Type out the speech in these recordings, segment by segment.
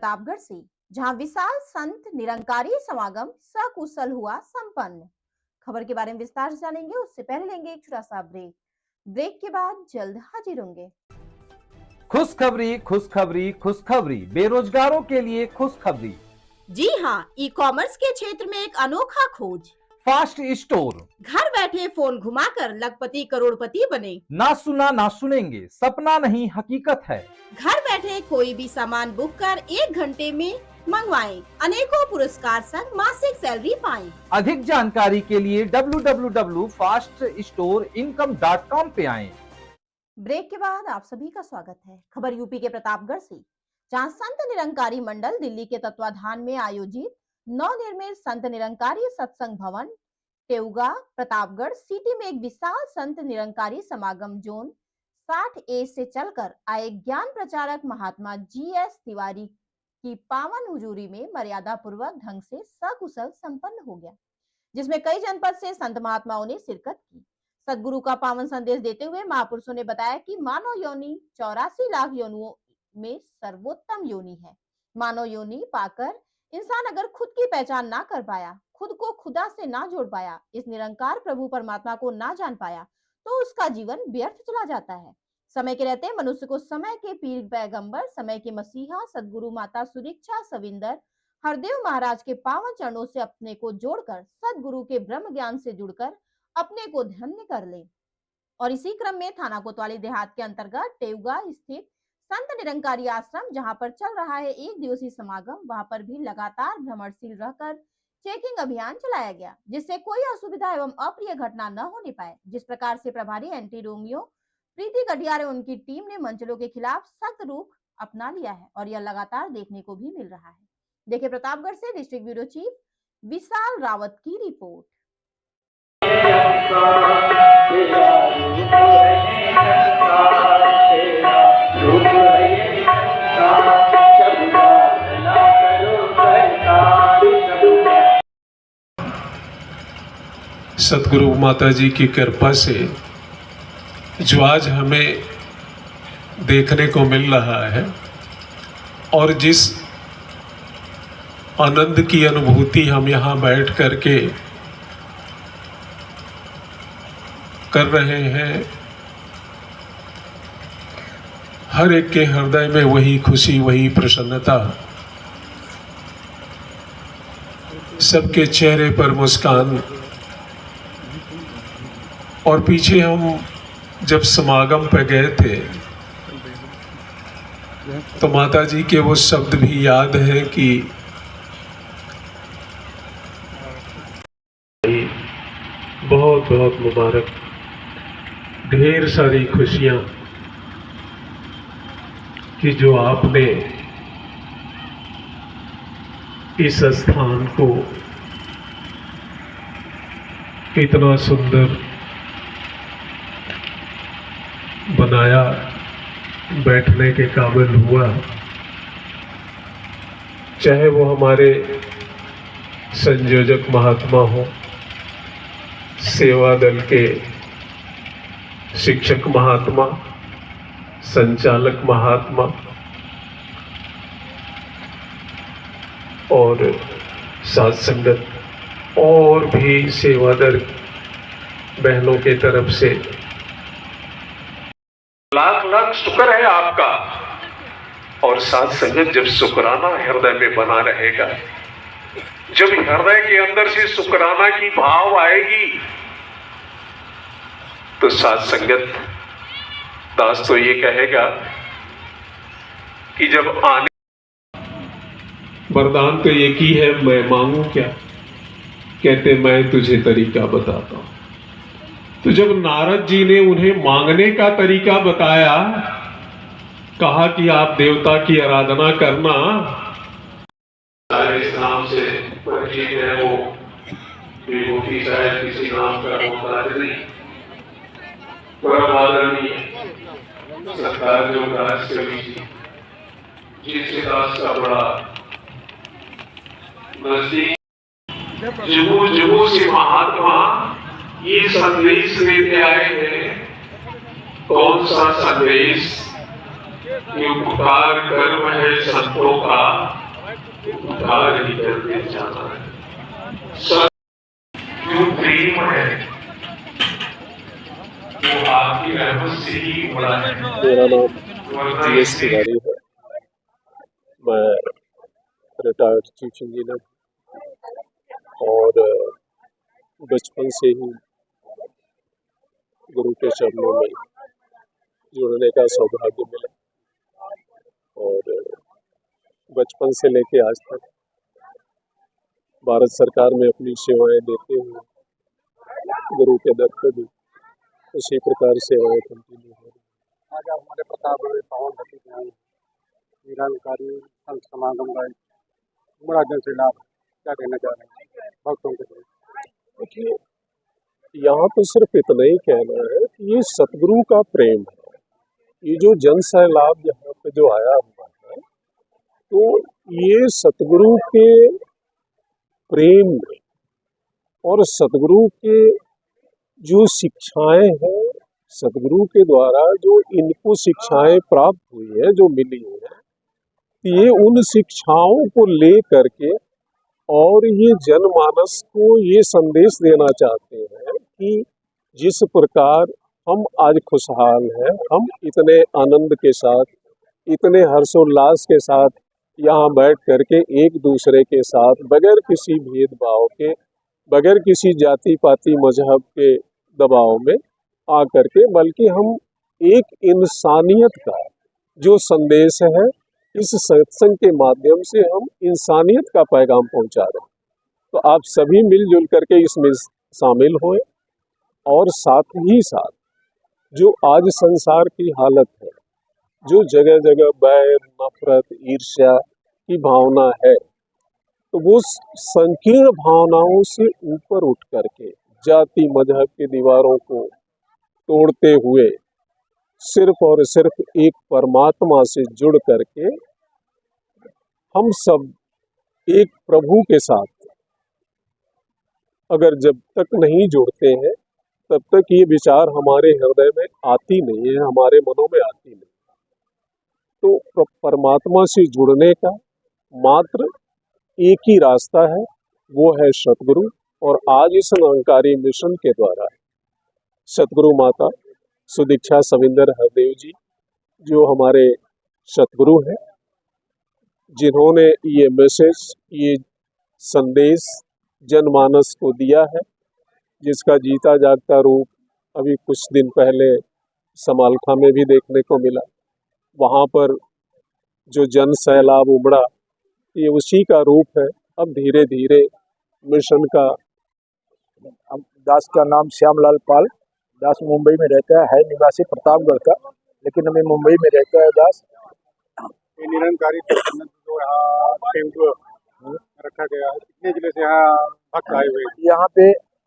प्रतापगढ़ से, जहां विशाल संत निरंकारी समागम सकुशल हुआ संपन्न। खबर के बारे में विस्तार से जानेंगे, उससे पहले लेंगे एक छोटा सा ब्रेक। ब्रेक के बाद जल्द हाजिर होंगे। खुशखबरी खुशखबरी खुशखबरी, बेरोजगारों के लिए खुशखबरी। जी हाँ, ई कॉमर्स के क्षेत्र में एक अनोखा खोज। Fast store. घर बैठे फोन घुमाकर लखपति करोड़पति बने। ना सुना ना सुनेंगे, सपना नहीं हकीकत है। घर बैठे कोई भी सामान बुक कर 1 घंटे में मंगवाएं, अनेकों पुरस्कार संग मासिक सैलरी पाएं। अधिक जानकारी के लिए www.faststoreincome.com पे आएं। ब्रेक के बाद आप सभी का स्वागत है। खबर यूपी के प्रतापगढ़ से, जहां संत निरंकारी मंडल दिल्ली के तत्वाधान में आयोजित नवनिर्मित संत निरंकारी सत्संग भवन टेउगा प्रतापगढ़ सिटी में एक विशाल संत निरंकारी समागम जोन 60A से चलकर आए ज्ञान प्रचारक महात्मा GS तिवारी की पावन हुजूरी में मर्यादा पूर्वक ढंग से सकुशल संपन्न हो गया, जिसमें कई जनपद से संत महात्माओं ने शिरकत की। सदगुरु का पावन संदेश देते हुए महापुरुषों ने बताया कि मानव योनि 84 लाख योनियों में सर्वोत्तम योनि है। मानव योनि पाकर इंसान अगर खुद की पहचान ना कर पाया, खुद को खुदा से ना जोड़ पाया, इस निरंकार प्रभु परमात्मा को ना जान पाया, तो उसका जीवन व्यर्थ चला जाता है। समय के रहते मनुष्य को समय के पीर पैगंबर, समय के मसीहा सदगुरु माता सुरिक्षा सविंदर हरदेव महाराज के पावन चरणों से अपने को जोड़कर सदगुरु के ब्रह्म ज्ञान से जुड़कर अपने को धन्य कर ले। और इसी क्रम में थाना कोतवाली देहात के अंतर्गत टेउगा स्थित संत निरंकारी आश्रम, जहां पर चल रहा है 1 दिवसीय समागम, वहां पर भी लगातार भ्रमणशील रहकर चेकिंग अभियान चलाया गया, जिससे कोई असुविधा एवं अप्रिय घटना न होने पाए। जिस प्रकार से प्रभारी एंटी रोमियो प्रीति कटियार और उनकी टीम ने मंचलों के खिलाफ सख्त रुख अपना लिया है और यह लगातार देखने को भी मिल रहा है। देखिए प्रतापगढ़ से डिस्ट्रिक्ट ब्यूरो चीफ विशाल रावत की रिपोर्ट। सतगुरु माता जी की कृपा से जो आज हमें देखने को मिल रहा है और जिस आनंद की अनुभूति हम यहाँ बैठ करके कर रहे हैं, हर एक के हृदय में वही खुशी, वही प्रसन्नता, सबके चेहरे पर मुस्कान। और पीछे हम जब समागम पे गए थे तो माता जी के वो शब्द भी याद हैं कि बहुत बहुत मुबारक, ढेर सारी खुशियां कि जो आपने इस स्थान को इतना सुंदर बनाया, बैठने के काबिल हुआ। चाहे वो हमारे संयोजक महात्मा हो, सेवा दल के शिक्षक महात्मा, संचालक महात्मा और साथ संगत और भी सेवादल बहनों के तरफ से लाख लाख शुक्र है आपका। और साथ संगत जब शुक्राना हृदय में बना रहेगा, जब हृदय के अंदर से शुक्राना की भाव आएगी, तो साथ संगत दास तो ये कहेगा कि जब आने वरदान तो एक ही है, मैं मांगू क्या? कहते मैं तुझे तरीका बताता हूं। तो जब नारद जी ने उन्हें मांगने का तरीका बताया, कहा कि आप देवता की आराधना करना, इस नाम से परिचित है वो विभूति शायद किसी नाम का होता नहीं, परमादरणीय सरकार जो राज कवि जी जिनसे दास का बड़ा नजदीक, जुगू जुगू से महात्मा ये संदेश लेते आए हैं। कौन सा संदेश? ये उपकार कर्म है संतों का, उपकार ही करके जाना है। सत जो प्रेम है वो आपकी रहमत से ही उमड़ा है। मेरा नाम वरना GS इससे तिवारी है। मैं रिटायर्ड चीफ इंजीनियर और बचपन से ही गुरु के चरणों में जुड़ने का सौभाग्य मिला और बचपन से लेके आज तक भारत सरकार में अपनी सेवाएं देते हुए गुरु के दर पर भी उसी प्रकार सेवाएं कंटिन्यू हो रही। आज हमारे प्रतापगढ़ पावन घाटी में आए निरंकारी संत समागम का बड़ा जन से लाभ क्या कहना चाह रहे हैं भक्तों के लिए? देखिए, यहाँ तो सिर्फ इतना ही कहना है कि ये सतगुरु का प्रेम है। ये जो जन सैलाब यहाँ पे जो आया हुआ है, तो ये सतगुरु के प्रेम में और सतगुरु के जो शिक्षाएं हैं, सतगुरु के द्वारा जो इनको शिक्षाएं प्राप्त हुई है, जो मिली है, ये उन शिक्षाओं को ले करके और ये जनमानस को ये संदेश देना चाहते हैं कि जिस प्रकार हम आज खुशहाल हैं, हम इतने आनंद के साथ, इतने हर्षोल्लास के साथ यहाँ बैठ करके एक दूसरे के साथ बगैर किसी भेदभाव के, बगैर किसी जाति पाति मजहब के दबाव में आ करके, बल्कि हम एक इंसानियत का जो संदेश है, इस सत्संग के माध्यम से हम इंसानियत का पैगाम पहुंचा रहे हैं। तो आप सभी मिलजुल करके इसमें शामिल हों और साथ ही साथ जो आज संसार की हालत है, जो जगह जगह बैर, नफरत, ईर्ष्या की भावना है, तो वो संकीर्ण भावनाओं से ऊपर उठ करके जाति मजहब की दीवारों को तोड़ते हुए सिर्फ और सिर्फ एक परमात्मा से जुड़ करके हम सब एक प्रभु के साथ अगर जब तक नहीं जुड़ते हैं, तब तक ये विचार हमारे हृदय में आती नहीं है, हमारे मनों में आती नहीं। तो परमात्मा से जुड़ने का मात्र एक ही रास्ता है, वो है सतगुरु। और आज इस निरंकारी मिशन के द्वारा सतगुरु माता सुदीक्षा सविंदर हरदेव जी, जो हमारे सतगुरु हैं, जिन्होंने ये मैसेज, ये संदेश जनमानस को दिया है, जिसका जीता जागता रूप अभी कुछ दिन पहले समालखा में भी देखने को मिला। वहाँ पर जो जन सैलाब उमड़ा, ये उसी का रूप है। अब धीरे धीरे मिशन का दास का नाम श्यामलाल पाल, दास मुंबई में रहता है निवासी प्रतापगढ़ का, लेकिन अभी मुंबई में रहता है दास। ये निरंकारी जो यहाँ कैंप रखा गया है, कितने जिले से यहाँ भक्त आए हुए? यहाँ पे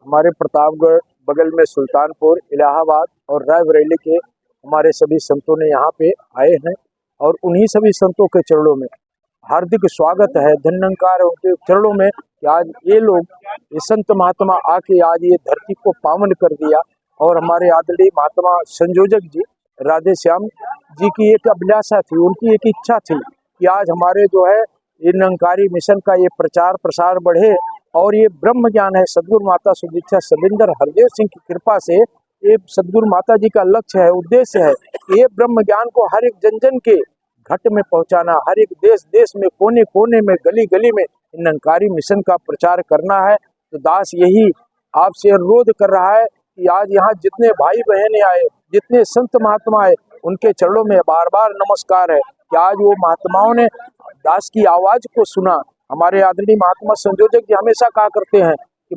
हमारे प्रतापगढ़, बगल में सुल्तानपुर, इलाहाबाद और रायबरेली के हमारे सभी संतों ने यहाँ पे आए हैं और उन्हीं सभी संतों के चरणों में हार्दिक स्वागत है, धन्यकार है उनके चरणों में कि आज ये लोग, ये संत महात्मा आके आज ये धरती को पावन कर दिया। और हमारे आदरणीय महात्मा संयोजक जी राधे श्याम जी की एक अभिलाषा थी, उनकी एक इच्छा थी कि आज हमारे जो है ये निरंकारी मिशन का ये प्रचार प्रसार बढ़े और ये ब्रह्म ज्ञान है। सदगुरु माता सुदीक्षा सविंदर हरदेव सिंह की कृपा से ये सदगुरु माता जी का लक्ष्य है, उद्देश्य है कि ये ब्रह्म ज्ञान को हर एक जन जन के घट में पहुंचाना, हर एक देश देश में, कोने कोने में, गली गली में निरंकारी मिशन का प्रचार करना है। तो दास यही आपसे अनुरोध कर रहा है कि आज यहाँ जितने भाई बहने आए, जितने संत महात्मा आए, उनके चरणों में बार बार नमस्कार है कि आज वो महात्माओं ने दास की आवाज को सुना। हमारे आदरणीय महात्मा संयोजक जी हमेशा कहा करते हैं कि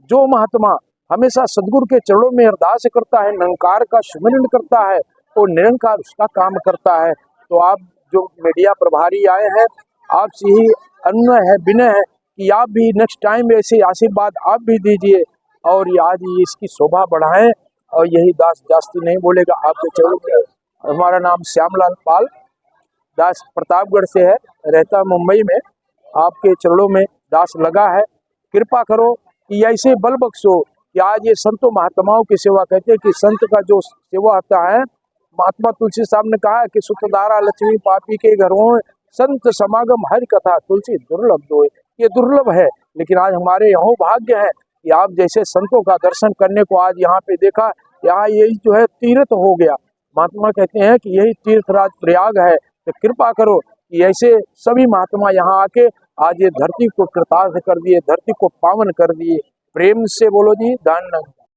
जो महात्मा हमेशा सदगुरु के चरणों में अरदास करता है, निरंकार का सुमिरन करता है, वो निरंकार उसका काम करता है। तो आप जो मीडिया प्रभारी आए हैं, आपसे ही अनुनय है, विनय है कि आप भी नेक्स्ट टाइम ऐसे आशीर्वाद आप भी दीजिए और ये आज इसकी शोभा बढ़ाएं। और यही दास जास्ती नहीं बोलेगा, आपके चरणों में। हमारा नाम श्यामलाल पाल, दास प्रतापगढ़ से है, रहता मुंबई में। आपके चरणों में दास लगा है, कृपा करो कि ऐसे बल बख्शो कि आज ये संतों महात्माओं की सेवा, कहते हैं कि संत का जो सेवा आता है महात्मा तुलसी साहब ने कहा कि सुतधारा लक्ष्मी पापी के घरों में संत समागम हरि कथा तुलसी दुर्लभ दोए। ये दुर्लभ है, लेकिन आज हमारे यहाँ भाग्य है कि आप जैसे संतों का दर्शन करने को आज यहाँ पे देखा। यहाँ यही जो है तीर्थ हो गया। महात्मा कहते हैं कि यही तीर्थराज प्रयाग है, तो कृपा करो कि ऐसे सभी महात्मा यहाँ आके आज ये धरती को कृतार्थ कर दिए, धरती को पावन कर दिए। प्रेम से बोलो जी, दान